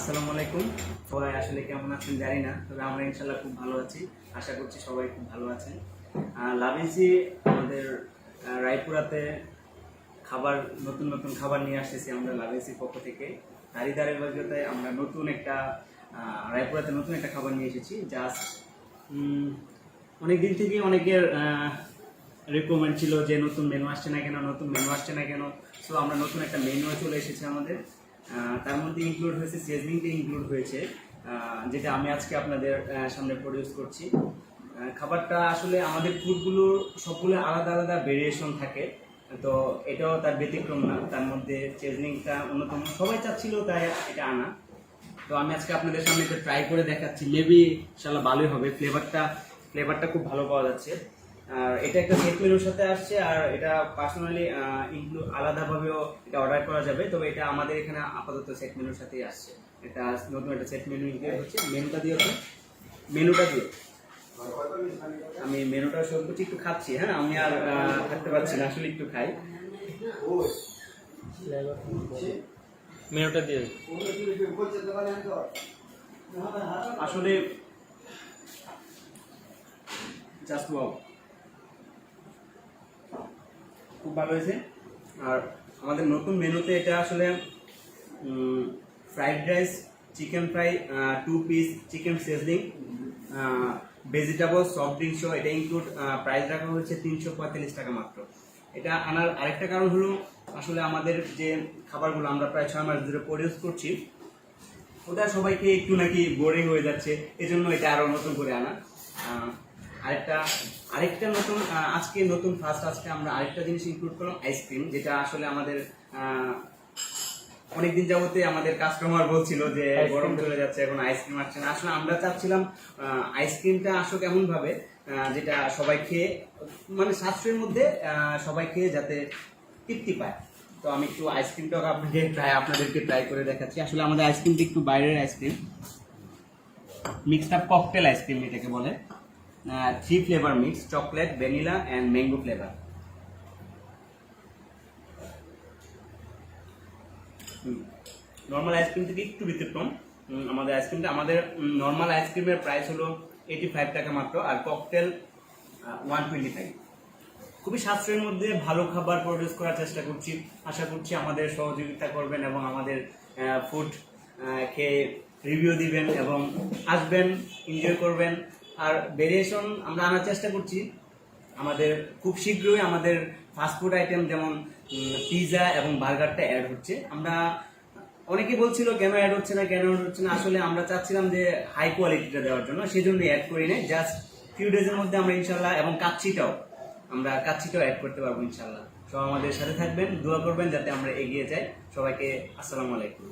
আসসালামু আলাইকুম। সবাই আসলে কেমন আছেন জানি না, তবে আমরা ইনশাল্লাহ খুব ভালো আছি। আশা করছি সবাই খুব ভালো আছেন। লাভিসি আমাদের রায়পুরাতে খাবার নতুন নতুন খাবার নিয়ে আসতেছি আমরা লাভিসির পক্ষ থেকে। তারই ধারাবাহিকতায় আমরা রায়পুরাতে নতুন একটা খাবার নিয়ে এসেছি। জাস্ট অনেক দিন থেকে অনেকের রিকমেন্ড ছিল যে নতুন মেনু আসছে না কেন। সো আমরা নতুন একটা মেনু চলে এসেছে আমাদের। তার মধ্যে ইনক্লুড হয়েছে সিজনিংটা ইনক্লুড হয়েছে, যেটা আমি আজকে আপনাদের সামনে প্রডিউস করছি। খাবারটা আসলে আমাদের ফুডগুলো সবগুলো আলাদা আলাদা ভেরিয়েশন থাকে, তো এটাও তার ব্যতিক্রম না। তার মধ্যে সিজনিংটা অন্যতম, সবাই চাচ্ছিল তাই এটা আনা। তো আমি আজকে আপনাদের সামনে এটা ট্রাই করে দেখাচ্ছি। মেবি ইনশাল্লাহ ভালোই হবে। ফ্লেভারটা খুব ভালো পাওয়া যাচ্ছে। আর এটা একটা সেট মেনুর সাথে আসছে, আর এটা পার্সোনালি আলাদাভাবেও এটা অর্ডার করা যাবে। তবে এটা আমাদের এখানে আপাতত সেট মেনুর সাথেই আসছে। এটা নতুন একটা সেট মেনু ইনক্লুড হচ্ছে। মেনুটা দিয়ে আমি মেনুটা শুরু করছি। একটু খাচ্ছি, হ্যাঁ, আমি আর থাকতে পারছি না, আসলে একটু খাই। মেনুটা দিয়ে আসলে জাস্ট ওয়াও, খুব ভালো হয়েছে। আর আমাদের নতুন মেনুতে এটা আসলে fried rice, chicken fry, 2 piece chicken seasoning, vegetable, soft ড্রিঙ্কসও এটা ইনক্লুড। প্রাইস রাখা হয়েছে 345 টাকা মাত্র। এটা আনার আরেকটা কারণ হলো, আসলে আমাদের যে খাবারগুলো আমরা প্রায় 6 মাস ধরে প্রডিউস করছি, ওটা সবাইকে একটু নাকি বোরিং হয়ে যাচ্ছে, এজন্য এটা আরো নতুন করে আনা। আরেকটা নতুন আজকে আমরা আরেকটা জিনিস ইনক্লুড করলাম, আইসক্রিম, যেটা আসলে আমাদের অনেকদিন যাবতে আমাদের কাস্টমার বলছিল যে গরম চলে যাচ্ছে, এখন আইসক্রিম আসছে না। আসলে আমরা চাচ্ছিলাম আইসক্রিমটা আসুক এমন ভাবে যেটা সবাই খেয়ে, মানে সাশ্রয়ের মধ্যে সবাই খেয়ে যাতে তৃপ্তি পায়। তো আমি একটু আইসক্রিমটাও আপনাদেরকে ট্রাই করে দেখাচ্ছি। আসলে আমাদের আইসক্রিমটা একটু বাইরের ice cream, mixed up cocktail ice cream এটাকে বলে। 3 flavour mix, chocolate, vanilla and mango flavour. Normal ice cream থেকে একটু ব্যতিক্রম আমাদের নর্মাল আইসক্রিমের প্রাইস হলো 85 টাকা মাত্র, আর ককটেল 125। খুবই সাশ্রয়ের মধ্যে ভালো খাবার প্রডিউস করার চেষ্টা করছি। আশা করছি আমাদের সহযোগিতা করবেন এবং আমাদের ফুড খেয়ে রিভিউ দিবেন এবং আসবেন, এনজয় করবেন। আর ভেরিয়েশন আমরা আনার চেষ্টা করছি। আমাদের খুব শীঘ্রই আমাদের ফাস্টফুড আইটেম যেমন পিৎজা এবং বার্গারটা অ্যাড হচ্ছে। আমরা অনেকে বলছিল কেন অ্যাড হচ্ছে না। আসলে আমরা চাচ্ছিলাম যে হাই কোয়ালিটিটা দেওয়ার জন্য, সেই জন্য অ্যাড করি নাই। জাস্ট ফিউ ডেজের মধ্যে আমরা ইনশাল্লাহ, এবং কাচ্চিটাও অ্যাড করতে পারবো ইনশাল্লাহ। সব আমাদের সাথে থাকবেন, দোয়া করবেন যাতে আমরা এগিয়ে যাই। সবাইকে আসসালামু আলাইকুম।